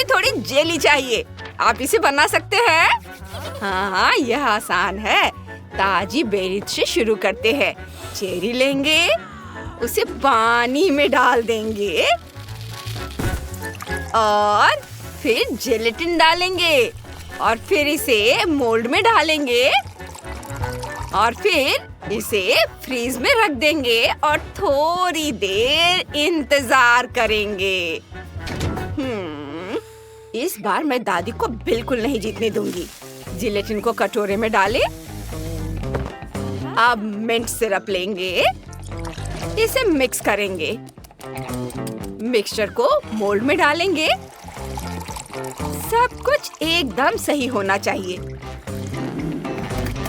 मुझे थोड़ी जेली चाहिए। आप इसे बना सकते हैं? हाँ, यह आसान है। ताजी बेरीज से शुरू करते हैं। चेरी लेंगे, उसे पानी में डाल देंगे और फिर जेलेटिन डालेंगे और फिर इसे मोल्ड में डालेंगे और फिर इसे फ्रीज में रख देंगे और थोड़ी देर इंतजार करेंगे। इस बार मैं दादी को बिल्कुल नहीं जीतने दूंगी। जिलेटिन को कटोरे में डालें। अब मिंट सिरप लेंगे, इसे मिक्स करेंगे। मिक्सचर को मोल्ड में डालेंगे। सब कुछ एकदम सही होना चाहिए।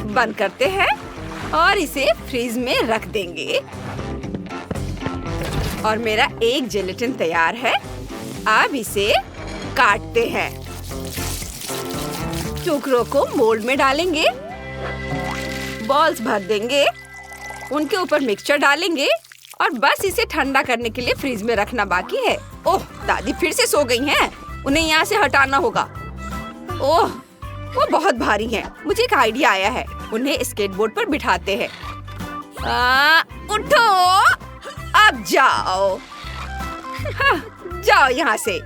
बंद करते हैं और इसे फ्रीज में रख देंगे। और मेरा एक जिलेटिन तैयार है। अब इसे काटते हैं। टुकड़ों को मोल्ड में डालेंगे, बॉल्स भर देंगे, उनके ऊपर मिक्सचर डालेंगे और बस इसे ठंडा करने के लिए फ्रीज में रखना बाकी है। ओह, दादी फिर से सो गई हैं। उन्हें यहाँ से हटाना होगा। ओह, वो बहुत भारी हैं। मुझे एक आइडिया आया है। उन्हें स्केटबोर्ड पर बिठाते हैं। उठो, अब जाओ। हाँ, जाओ यहाँ से।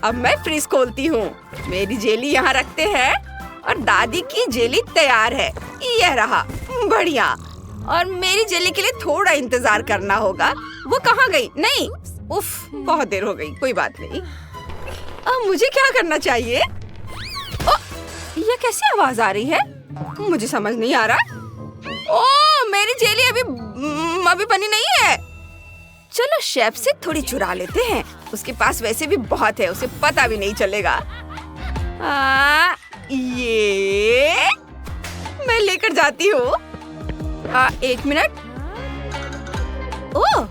अब मैं फ्रीज खोलती हूँ। मेरी जेली यहाँ रखते हैं और दादी की जेली तैयार है। यह रहा, बढ़िया। और मेरी जेली के लिए थोड़ा इंतजार करना होगा। वो कहाँ गई? नहीं, उफ, बहुत देर हो गई। कोई बात नहीं। अब मुझे क्या करना चाहिए? यह कैसी आवाज आ रही है? मुझे समझ नहीं आ रहा। ओह, मेरी जेली अभी बनी नहीं है। चलो शेफ से थोड़ी चुरा लेते हैं। उसके पास वैसे भी बहुत है, उसे पता भी नहीं चलेगा। ये मैं लेकर जाती हूँ। एक मिनट। ओह,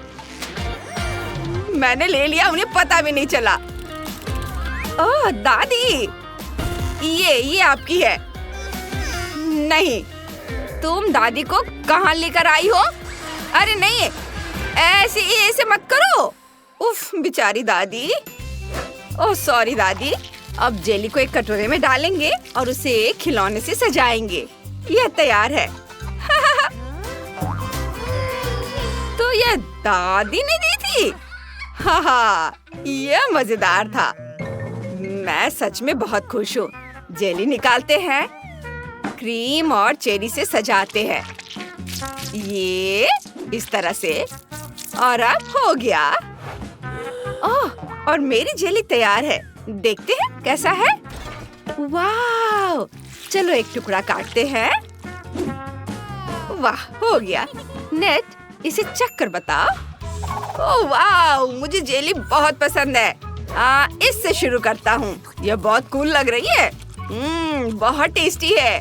मैंने ले लिया, उन्हें पता भी नहीं चला। ओह दादी, ये आपकी है। नहीं, तुम दादी को कहाँ लेकर आई हो? अरे नहीं, ऐसे मत करो। उफ, बेचारी दादी। ओह सॉरी दादी। अब जेली को एक कटोरे में डालेंगे और उसे खिलौने से सजाएंगे। यह तैयार है। तो यह दादी ने दी थी। यह मजेदार था। मैं सच में बहुत खुश हूँ। जेली निकालते हैं, क्रीम और चेरी से सजाते हैं। ये इस तरह से। और अब हो गया। ओह, और मेरी जेली तैयार है। देखते हैं कैसा है। वाह, चलो एक टुकड़ा काटते हैं। वाह, हो गया। नेट, इसे चख कर बताओ। ओह वाह, मुझे जेली बहुत पसंद है। इससे शुरू करता हूँ। यह बहुत कूल लग रही है। बहुत टेस्टी है।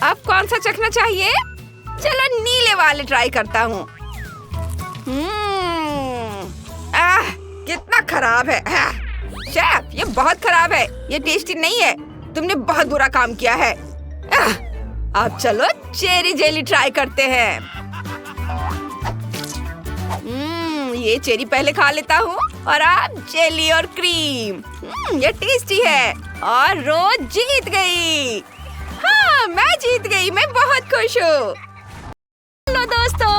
अब कौन सा चखना चाहिए? चलो नीले वाले ट्राई करता हूँ। कितना खराब है। शेफ, ये बहुत खराब है। ये टेस्टी नहीं है। तुमने बहुत बुरा काम किया है। अब चलो चेरी जेली ट्राई करते हैं। ये चेरी पहले खा लेता हूँ और अब जेली और क्रीम। ये टेस्टी है। और रोज जीत गई। हाँ, मैं जीत गई। मैं बहुत खुश हूँ। हेलो दोस्तों।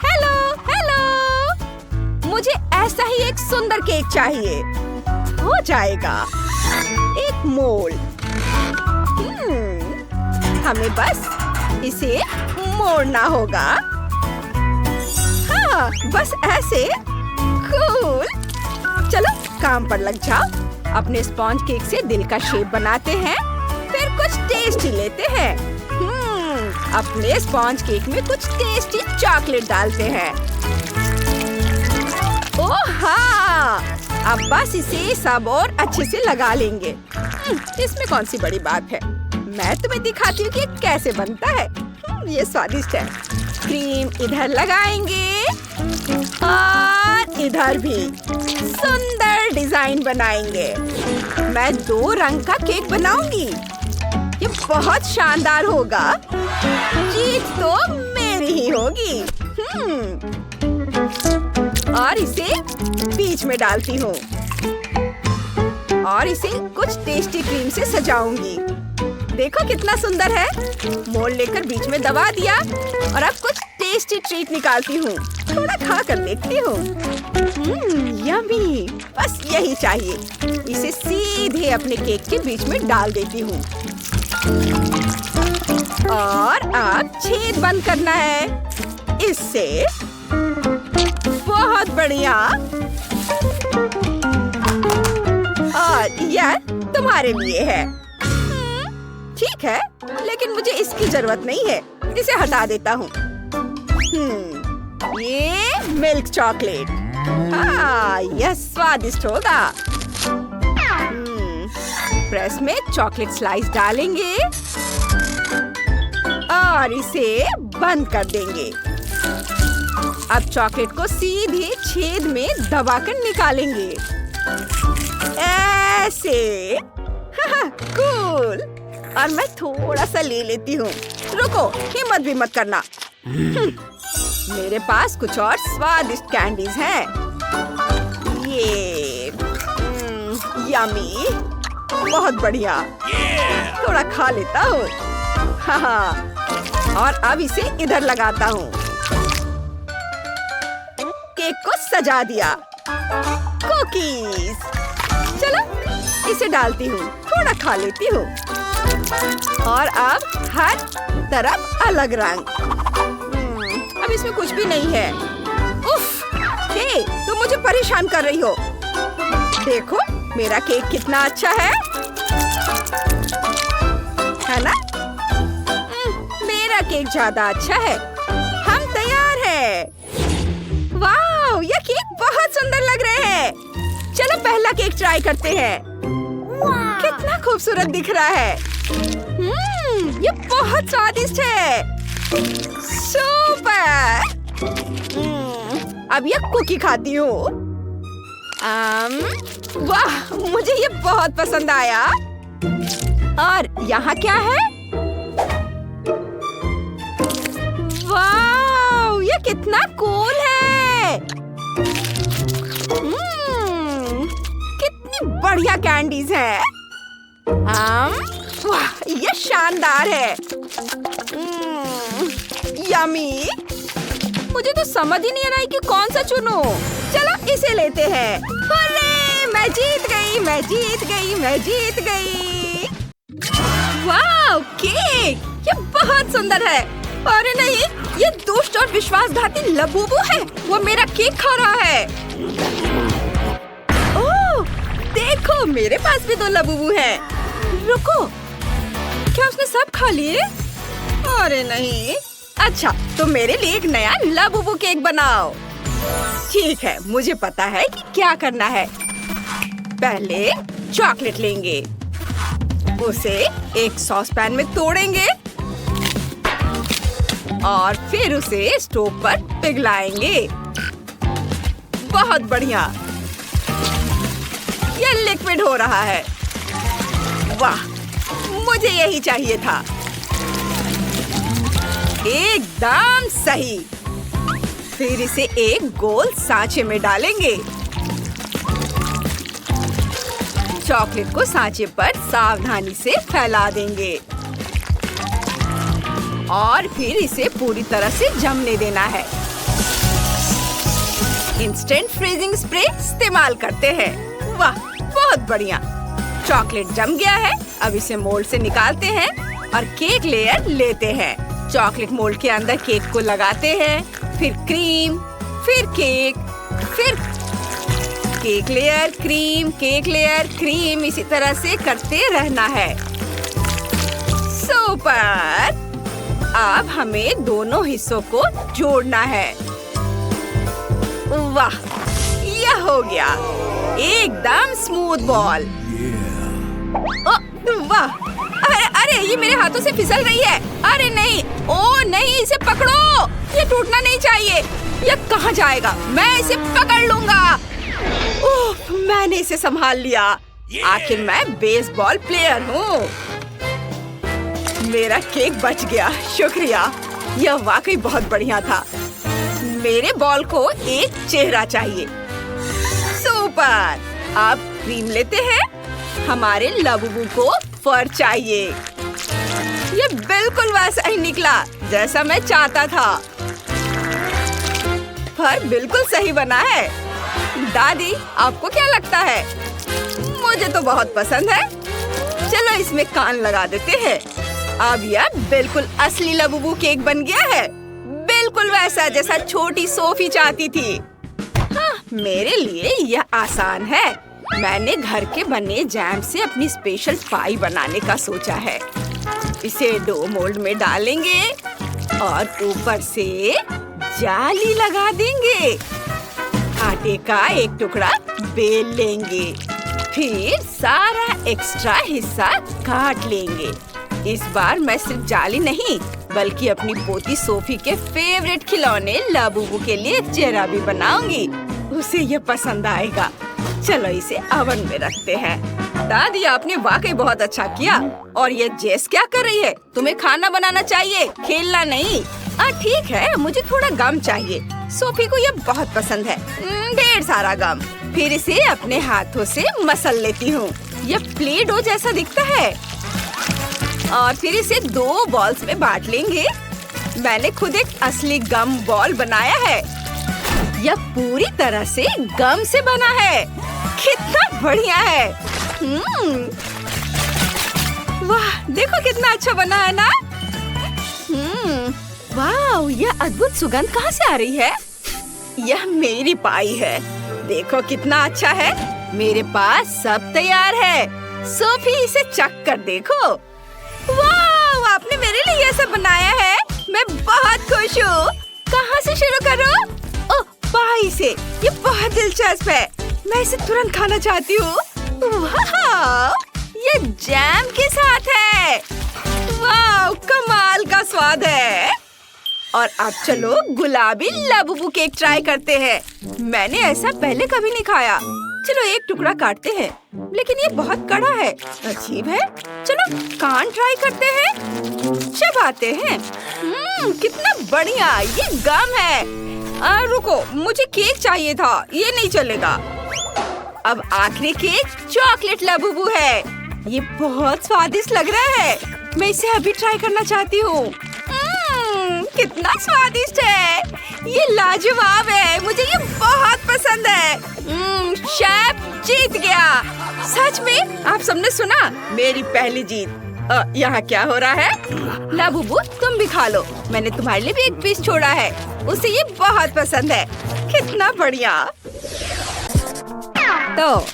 Hello hello. मुझे ऐसा ही एक सुंदर केक चाहिए। हो जाएगा। एक मोल्ड। हमें बस इसे मोड़ना होगा। हाँ, बस ऐसे। कूल। चलो काम पर लग जाओ। अपने स्पॉन्ज केक से दिल का शेप बनाते हैं। फिर कुछ टेस्टी लेते हैं। अपने स्पॉन्ज केक में कुछ टेस्टी चॉकलेट डालते हैं। ओह हाँ, अब बस इसे सब और अच्छे से लगा लेंगे। इसमें कौन सी बड़ी बात है। मैं तुम्हें दिखाती हूँ कि कैसे बनता है। ये स्वादिष्ट है। क्रीम इधर लगाएंगे और इधर भी। सुंदर डिजाइन बनाएंगे। मैं 2 रंग का केक बनाऊंगी। ये बहुत शानदार होगा। जीत तो मेरी ही होगी। और इसे बीच में डालती हूँ। और इसे कुछ टेस्टी क्रीम से सजाऊंगी। देखो कितना सुंदर है। मोल्ड लेकर बीच में दबा दिया और अब कुछ टेस्टी ट्रीट निकालती हूँ। थोड़ा खा कर देखती हूँ। यम्मी, बस यही चाहिए। इसे सीधे अपने केक के बीच में डाल देती हूँ और अब छेद बंद करना है इससे। बहुत बढ़िया। और यह तुम्हारे लिए है। ठीक है, लेकिन मुझे इसकी जरूरत नहीं है। इसे हटा देता हूँ। ये मिल्क चॉकलेट। हाँ, यह स्वादिष्ट होगा। प्रेस में चॉकलेट स्लाइस डालेंगे और इसे बंद कर देंगे। अब चॉकलेट को सीधे छेद में दबाकर निकालेंगे। ऐसे। कूल। और मैं थोड़ा सा ले लेती हूँ। रुको, हिम्मत भी मत करना। मेरे पास कुछ और स्वादिष्ट कैंडीज हैं। ये यम्मी, बहुत बढ़िया। थोड़ा खा लेता हूँ। और अब इसे इधर लगाता हूँ। केक को सजा दिया। कुकीज। चलो इसे डालती हूँ। थोड़ा खा लेती हूँ। और अब हर तरफ अलग रंग। अब इसमें कुछ भी नहीं है। उफ, हे, तुम मुझे परेशान कर रही हो। देखो मेरा केक कितना अच्छा है ना? मेरा केक ज्यादा अच्छा है। हम तैयार हैं। वाह, ये केक बहुत सुंदर लग रहे हैं। चलो पहला केक ट्राई करते हैं। कितना खूबसूरत दिख रहा है। ये बहुत स्वादिष्ट है। सुपर। अब ये कुकी खाती हूँ। वाह, मुझे ये बहुत पसंद आया। और यहाँ क्या है? वाह, ये कितना कूल है। कितनी बढ़िया कैंडीज है। वाह, ये शानदार है। यम्मी। मुझे तो समझ ही नहीं आ रहा है कि कौन सा चुनूं। चलो इसे लेते हैं। अरे, मैं जीत गई, मैं जीत गई, मैं जीत गई। वाह, केक ये बहुत सुंदर है। अरे नहीं, ये दुष्ट और विश्वासघाती लबूबू है। वो मेरा केक खा रहा है। ओह, देखो मेरे पास भी 2 लबूबू हैं। रुको, क्या उसने सब खा लिए? अरे नहीं। अच्छा, तो मेरे लिए एक नया लबूबू केक बनाओ। ठीक है, मुझे पता है कि क्या करना है। पहले चॉकलेट लेंगे, उसे एक सॉस पैन में तोड़ेंगे और फिर उसे स्टोव पर पिघलाएंगे। बहुत बढ़िया। ये लिक्विड हो रहा है। वाह, मुझे यही चाहिए था। एकदम सही। फिर इसे एक गोल सांचे में डालेंगे। चॉकलेट को सांचे पर सावधानी से फैला देंगे और फिर इसे पूरी तरह से जमने देना है। इंस्टेंट फ्रीजिंग स्प्रे इस्तेमाल करते हैं। वाह, बहुत बढ़िया। चॉकलेट जम गया है। अब इसे मोल्ड से निकालते हैं और केक लेयर लेते हैं। चॉकलेट मोल्ड के अंदर केक को लगाते हैं, फिर क्रीम, फिर केक, फिर cake layer, cream, cake layer, cream, इसी तरह से करते रहना है। सुपर। अब हमें दोनों हिस्सों को जोड़ना है। वाह, यह हो गया। एकदम स्मूथ बॉल। वाह, अरे ये मेरे हाथों से फिसल रही है। अरे नहीं, ओ नहीं, इसे पकड़ो। ये टूटना नहीं चाहिए। ये कहाँ जाएगा? मैं इसे पकड़ लूंगा। ओह, मैंने इसे संभाल लिया। आखिर मैं बेसबॉल प्लेयर हूँ। मेरा केक बच गया। शुक्रिया, यह वाकई बहुत बढ़िया था। मेरे बॉल को एक चेहरा चाहिए। सुपर। अब क्रीम लेते हैं हमारे लबूबू को फर चाहिए। ये बिल्कुल वैसा ही निकला जैसा मैं चाहता था। फर बिल्कुल सही बना है। दादी, आपको क्या लगता है? मुझे तो बहुत पसंद है। चलो इसमें कान लगा देते हैं। अब यह बिल्कुल असली लबूबू केक बन गया है, बिल्कुल वैसा जैसा छोटी सोफी चाहती थी। हाँ, मेरे लिए यह आसान है। मैंने घर के बने जैम से अपनी स्पेशल पाई बनाने का सोचा है। इसे डो मोल्ड में डालेंगे और ऊपर से जाली लगा देंगे। आटे का एक टुकड़ा बेल लेंगे, फिर सारा एक्स्ट्रा हिस्सा काट लेंगे। इस बार मैं सिर्फ जाली नहीं बल्कि अपनी पोती सोफी के फेवरेट खिलौने लबूबू के लिए चेहरा भी बनाऊंगी। उसे ये पसंद आएगा। चलो इसे ओवन में रखते हैं। दादी, आपने वाकई बहुत अच्छा किया। और ये जेस क्या कर रही है? तुम्हें खाना बनाना चाहिए, खेलना नहीं। ठीक है, मुझे थोड़ा गम चाहिए। सोफी को ये बहुत पसंद है, ढेर सारा गम। फिर इसे अपने हाथों से मसल लेती हूँ। ये प्ले डो जैसा दिखता है। और फिर इसे 2 बॉल्स में बांट लेंगे। मैंने खुद एक असली गम बॉल बनाया है। यह पूरी तरह से गम से बना है। कितना बढ़िया है। वाह, देखो कितना अच्छा बना है ना। वाह, यह अद्भुत सुगंध कहाँ से आ रही है? यह मेरी पाई है। देखो कितना अच्छा है। मेरे पास सब तैयार है। सोफी, इसे चख कर देखो। वाह, आपने मेरे लिए ऐसा बनाया है। मैं बहुत खुश हूँ। कहाँ से शुरू करूँ? ओह, पाई से। ये बहुत दिलचस्प है। मैं इसे तुरंत खाना चाहती हूँ। वाह, ये जैम के साथ है। वाह, कमाल का स्वाद है। और अब चलो गुलाबी लबूबू केक ट्राई करते हैं। मैंने ऐसा पहले कभी नहीं खाया। चलो एक टुकड़ा काटते हैं, लेकिन ये बहुत कड़ा है, अजीब है। चलो कान ट्राई करते हैं, चबाते हैं। कितना बढ़िया, ये गम है। रुको, मुझे केक चाहिए था, ये नहीं चलेगा। अब आखिरी केक चॉकलेट लबूबू है। ये बहुत स्वादिष्ट लग रहा है। मैं इसे अभी ट्राई करना चाहती हूँ। कितना स्वादिष्ट है। ये लाजवाब है। मुझे ये बहुत पसंद है। शेफ जीत गया। सच में? आप सबने सुना? मेरी पहली जीत। यहाँ क्या हो रहा है? लबूबू, तुम भी खा लो। मैंने तुम्हारे लिए भी एक पीस छोड़ा है। उसे ये बहुत पसंद है। कितना बढ़िया। तो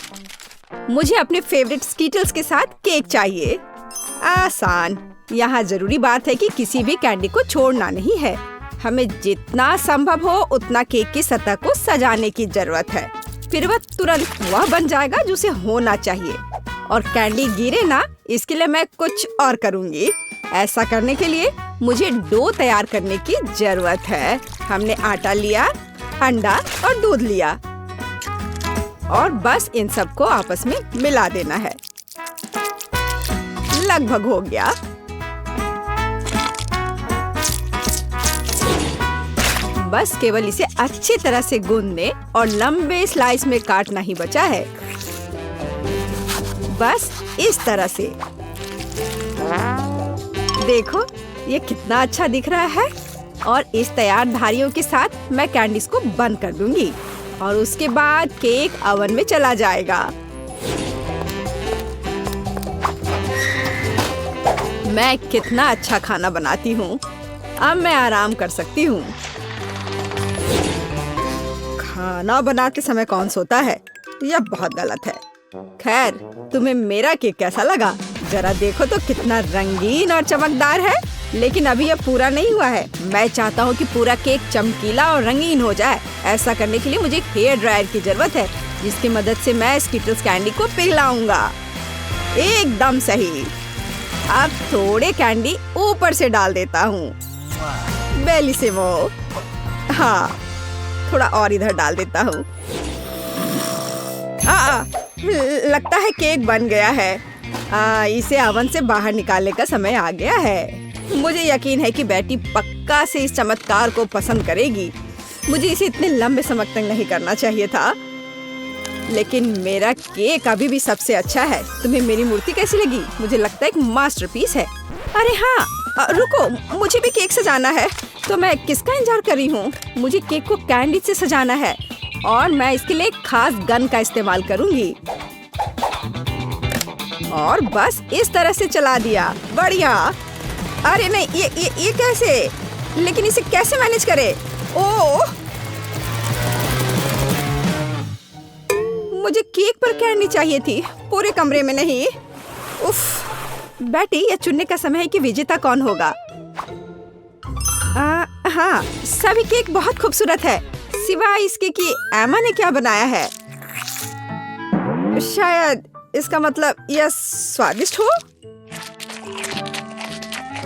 मुझे अपने फेवरेट स्कीटल्स के साथ केक चाहिए। आसान। यहाँ जरूरी बात है कि किसी भी कैंडी को छोड़ना नहीं है। हमें जितना संभव हो उतना केक की सतह को सजाने की जरूरत है। फिर वह तुरंत वह बन जाएगा जो उसे होना चाहिए। और कैंडी गिरे ना, इसके लिए मैं कुछ और करूँगी। ऐसा करने के लिए मुझे डो तैयार करने की जरूरत है। हमने आटा लिया, अंडा और दूध लिया और बस इन सबको आपस में मिला देना है। लगभग हो गया। बस केवल इसे अच्छी तरह से गूंदने और लंबे स्लाइस में काटना ही बचा है। बस इस तरह से। देखो ये कितना अच्छा दिख रहा है। और इस तैयार धारियों के साथ मैं कैंडीज को बंद कर दूंगी और उसके बाद केक ओवन में चला जाएगा। मैं कितना अच्छा खाना बनाती हूँ। अब मैं आराम कर सकती हूँ। खाना बनाते समय कौन सोता है? यह बहुत गलत है। खैर, तुम्हें मेरा केक कैसा लगा? जरा देखो तो कितना रंगीन और चमकदार है। लेकिन अभी यह पूरा नहीं हुआ है। मैं चाहता हूँ कि पूरा केक चमकीला और रंगीन हो जाए। ऐसा करने के लिए मुझे एक हेयर ड्रायर की जरूरत है, जिसकी मदद से मैं स्कीटल्स कैंडी को पिघलाऊंगा। एकदम सही। अब थोड़े कैंडी ऊपर से डाल देता हूँ। बेलिसिमो। हाँ, थोड़ा और इधर डाल देता हूँ। लगता है केक बन गया है। इसे ओवन से बाहर निकालने का समय आ गया है। मुझे यकीन है कि बेटी पक्का से इस चमत्कार को पसंद करेगी। मुझे इसे इतने लंबे समय तक नहीं करना चाहिए था। लेकिन मेरा केक अभी भी सबसे अच्छा है। तुम्हें मेरी मूर्ति कैसी लगी? मुझे लगता है एक मास्टरपीस है। अरे हाँ, रुको, मुझे भी केक सजाना है। तो मैं किसका इंतजार कर रही हूँ? मुझे केक को कैंडी से सजाना है और मैं इसके लिए एक खास गन का इस्तेमाल करूँगी। और बस इस तरह से चला दिया। बढ़िया। अरे नहीं, ये कैसे? लेकिन इसे कैसे मैनेज करे? ओह, मुझे केक पर कैंडी चाहिए थी, पूरे कमरे में नहीं। उफ, बेटी, यह चुनने का समय है कि विजेता कौन होगा। हाँ, सभी केक बहुत खूबसूरत है, सिवाय इसके कि एमा ने क्या बनाया है। शायद इसका मतलब यह स्वादिष्ट हो,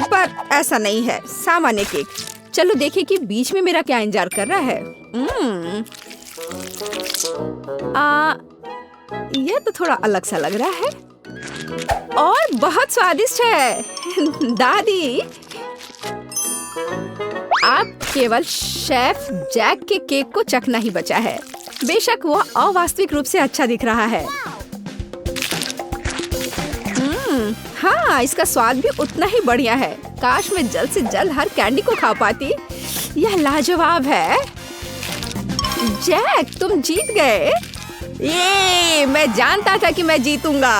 पर ऐसा नहीं है, सामान्य केक। चलो देखें कि बीच में मेरा क्या इंतजार कर रहा है। यह तो थोड़ा अलग सा लग रहा है और बहुत स्वादिष्ट है। दादी, आप केवल शेफ जैक के केक को चखना ही बचा है। बेशक वो अवास्तविक रूप से अच्छा दिख रहा है। हाँ, इसका स्वाद भी उतना ही बढ़िया है। काश मैं जल्द से जल्द हर कैंडी को खा पाती। यह लाजवाब है। जैक, तुम जीत गए। ये मैं जानता था कि मैं जीतूंगा।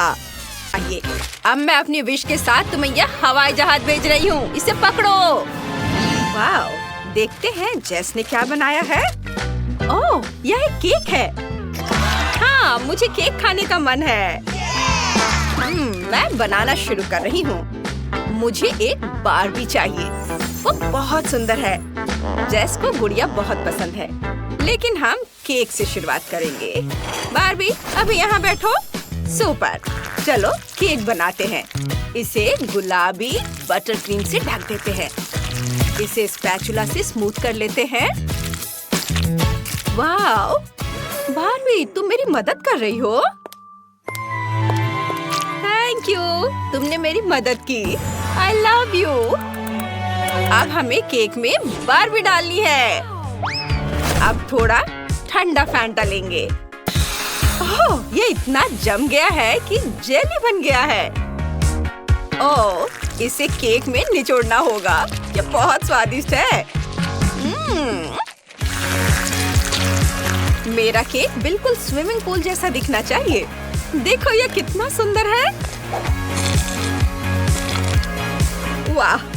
आइए, अब मैं अपनी विश के साथ तुम्हें यह हवाई जहाज भेज रही हूँ। इसे पकड़ो। वाह, देखते हैं जेस ने क्या बनाया है। ओह, यह एक केक है। हाँ, मुझे केक खाने का मन है। मैं बनाना शुरू कर रही हूँ। मुझे एक बारबी चाहिए। वो बहुत सुंदर है। जेस को गुड़िया बहुत पसंद है, लेकिन हम केक से शुरुआत करेंगे। बारबी, अभी यहाँ बैठो। सुपर, चलो केक बनाते हैं। इसे गुलाबी बटर क्रीम से ढक देते हैं। इसे स्पैचुला से स्मूथ कर लेते हैं। वाह, बारबी, तुम मेरी मदद कर रही हो। थैंक यू, तुमने मेरी मदद की। I love you. अब हमें केक में बारबी डालनी है। अब थोड़ा ठंडा फैंटा लेंगे। ओह, ये इतना जम गया है कि जेली बन गया है। ओह, इसे केक में निचोड़ना होगा। ये बहुत स्वादिष्ट है। मेरा केक बिल्कुल स्विमिंग पूल जैसा दिखना चाहिए। देखो ये कितना सुंदर है। वाह,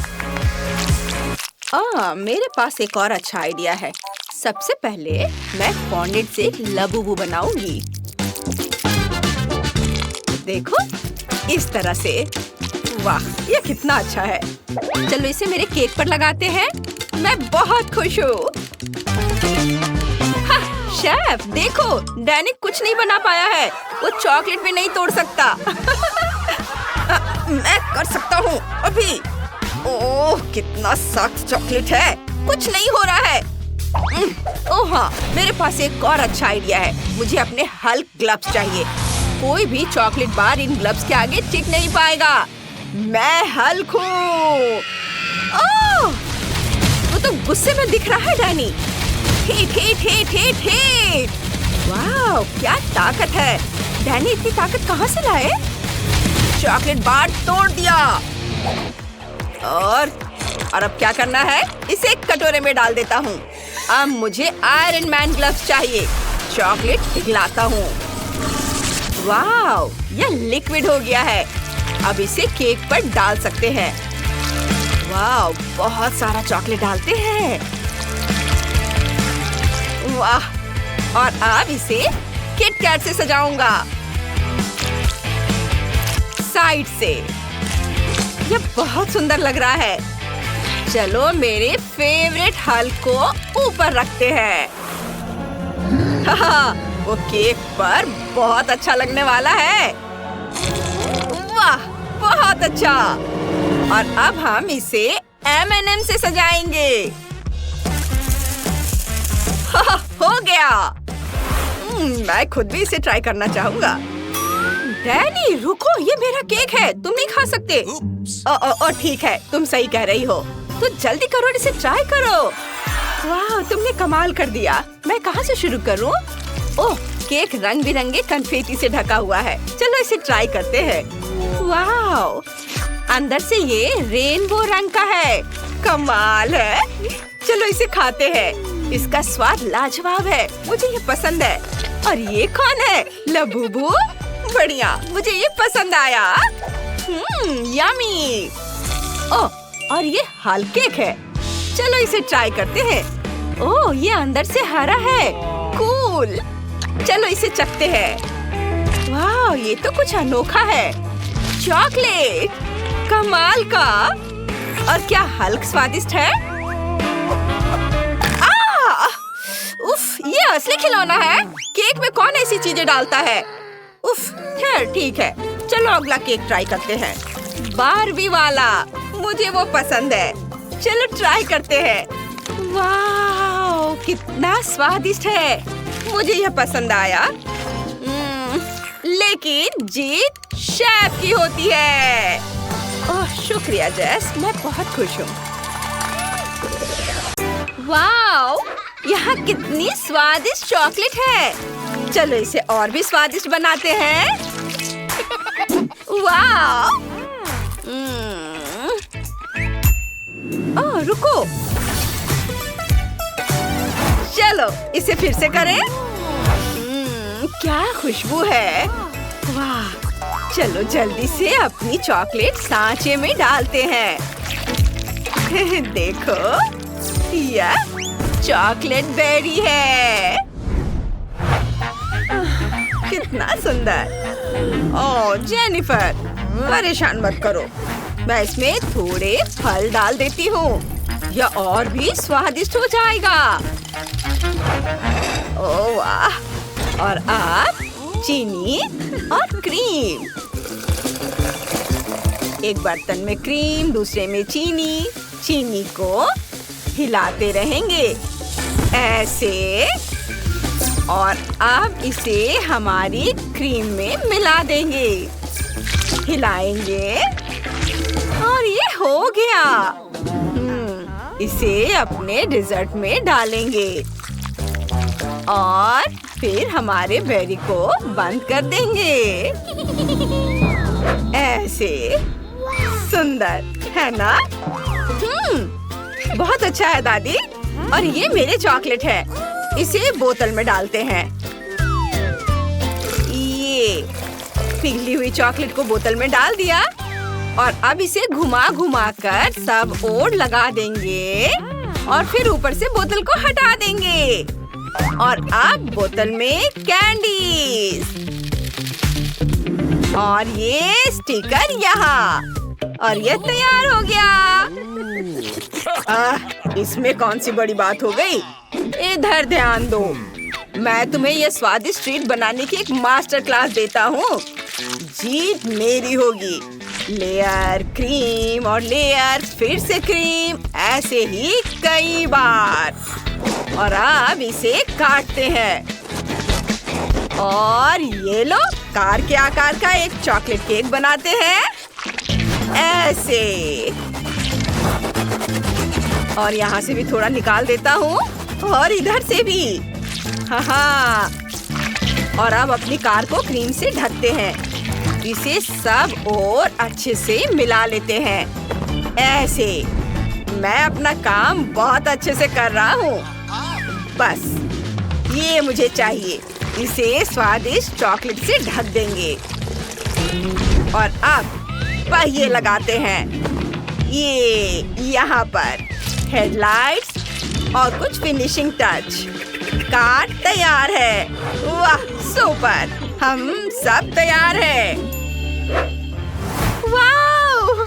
मेरे पास एक और अच्छा आइडिया है। सबसे पहले मैं फॉन्डेंट से एक लबूबू बनाऊंगी। देखो, इस तरह से। वाह, ये कितना अच्छा है। चलो इसे मेरे केक पर लगाते हैं। मैं बहुत खुश हूँ। शेफ, देखो, डैनी कुछ नहीं बना पाया है। वो चॉकलेट भी नहीं तोड़ सकता। मैं कर सकता हूँ अभी। ओह, कितना सख्त चॉकलेट है। कुछ नहीं हो रहा है। ओह हाँ, मेरे पास एक और अच्छा आइडिया है। मुझे अपने हल्क ग्लव्स चाहिए। कोई भी चॉकलेट बार इन ग्लव्स के आगे टिक नहीं पाएगा। मैं हल्क हूँ। ओह, वो तो गुस्से में दिख रहा है Danny. Hit hit hit hit hit. वाह, क्या ताकत है। डैनी इतनी ताकत कहाँ से लाए? चॉकलेट बार तोड़ दिया। और अब क्या करना है? इसे एक कटोरे में डाल देता हूँ। अब मुझे आयरन मैन ग्लव्स चाहिए। चॉकलेट पिघलाता हूँ। वाह, यह लिक्विड हो गया है। अब इसे केक पर डाल सकते हैं। वाह, बहुत सारा चॉकलेट डालते हैं। वाह, और अब इसे किट कैट से सजाऊंगा। साइड से। यह बहुत सुंदर लग रहा है। चलो मेरे फेवरेट हल्क को ऊपर रखते हैं। वो केक पर बहुत अच्छा लगने वाला है। वाह, बहुत अच्छा। और अब हम इसे M&M से सजाएंगे। हो गया। मैं खुद भी इसे ट्राई करना चाहूंगा। डैनी, रुको, ये मेरा केक है। तुम नहीं खा सकते। ठीक है, तुम सही कह रही हो। तो जल्दी करो और इसे ट्राई करो। वाह, तुमने कमाल कर दिया। मैं कहाँ से शुरू करूँ? ओह, केक रंग बिरंगे कन्फेटी से ढका हुआ है। चलो इसे ट्राई करते हैं। वाओ, अंदर से ये रेनबो रंग का है। कमाल है। चलो इसे खाते हैं। इसका स्वाद लाजवाब है। मुझे ये पसंद है। और ये कौन है? लबूबू। बढ़िया, मुझे ये पसंद आया। यम्मी। ओह, और ये हल केक है। चलो इसे ट्राई करते हैं। ओह, ये अंदर से हरा है। कूल। चलो इसे चखते हैं। वाह, ये तो कुछ अनोखा है। चॉकलेट, कमाल का। और क्या हल्क स्वादिष्ट है? उफ, ये असली खिलौना है। केक में कौन ऐसी चीजें डालता है? उफ, खैर ठीक है। चलो अगला केक ट्राई करते हैं। बारबी वाला, मुझे वो पसंद है। चलो ट्राई करते हैं। वाह, कितना स्वादिष्ट है। मुझे यह पसंद आया। लेकिन जीत शेफ की होती है। ओह, शुक्रिया जेस, मैं बहुत खुश हूँ। वाह, यहाँ कितनी स्वादिष्ट चॉकलेट है। चलो इसे और भी स्वादिष्ट बनाते हैं। वाह। ओह, रुको। चलो इसे फिर से करें। क्या खुशबू है। वाह, चलो जल्दी से अपनी चॉकलेट सांचे में डालते हैं। देखो, यह चॉकलेट बेरी है। कितना सुंदर। ओह जेनिफर, परेशान मत करो। मैं इसमें थोड़े फल डाल देती हूँ। यह और भी स्वादिष्ट हो जाएगा। ओह वाह। और अब चीनी और क्रीम। एक बर्तन में क्रीम, दूसरे में चीनी। चीनी को हिलाते रहेंगे ऐसे। और अब इसे हमारी क्रीम में मिला देंगे। हिलाएंगे और ये हो गया। इसे अपने डेजर्ट में डालेंगे और फिर हमारे बेरी को बंद कर देंगे ऐसे। सुंदर है ना? बहुत अच्छा है दादी। और ये मेरे चॉकलेट है। इसे बोतल में डालते हैं। ये पिघली हुई चॉकलेट को बोतल में डाल दिया और अब इसे घुमा घुमा कर सब ओर लगा देंगे और फिर ऊपर से बोतल को हटा देंगे। और अब बोतल में कैंडीज और ये स्टिकर यहाँ। और ये तैयार हो गया। इसमें कौन सी बड़ी बात हो गई। इधर ध्यान दो। मैं तुम्हें ये स्वादिष्ट ट्रीट बनाने की एक मास्टर क्लास देता हूँ। जीत मेरी होगी। लेयर क्रीम और लेयर फिर से क्रीम, ऐसे ही कई बार। और अब इसे काटते हैं। और ये लो, कार के आकार का एक चॉकलेट केक बनाते हैं ऐसे। और यहाँ से भी थोड़ा निकाल देता हूँ और इधर से भी। हाँ। और अब अपनी कार को क्रीम से ढकते हैं। इसे सब और अच्छे से मिला लेते हैं ऐसे। मैं अपना काम बहुत अच्छे से कर रहा हूँ। बस ये मुझे चाहिए। इसे स्वादिष्ट चॉकलेट से ढक देंगे। और अब पहिए लगाते हैं ये यहाँ पर। हेडलाइट्स और कुछ फिनिशिंग टच। कार तैयार है। वाह सुपर, हम सब तैयार हैं। वाह,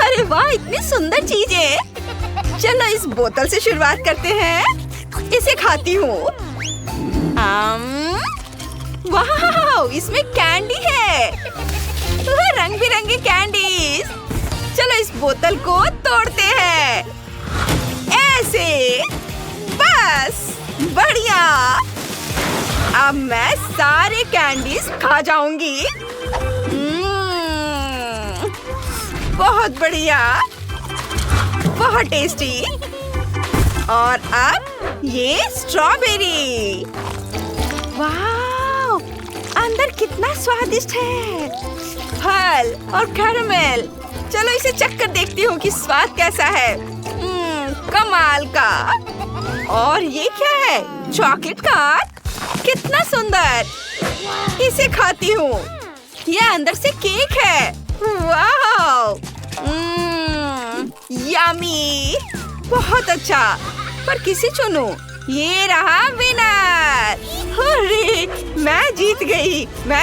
अरे वाह, इतनी सुंदर चीजें। चलो इस बोतल से शुरुआत करते हैं। इसे खाती हूँ। वाह, इसमें कैंडी है। रंग बिरंगे कैंडीज। चलो इस बोतल को तोड़ते हैं ऐसे। बस बढ़िया। अब मैं सारे कैंडीज खा जाऊंगी। बहुत बढ़िया, बहुत टेस्टी। और अब ये स्ट्रॉबेरी। वाह, अंदर कितना स्वादिष्ट है, फल और कैरमेल। चलो इसे चख कर देखती हूँ कि स्वाद कैसा है। कमाल का। और ये क्या है? चॉकलेट कार, कितना सुंदर। इसे खाती हूँ। ये अंदर से केक है। वाह, यम्मी, बहुत अच्छा। पर किसे चुनूं? ये रहा विनर। अरे, मैं जीत गई। मैं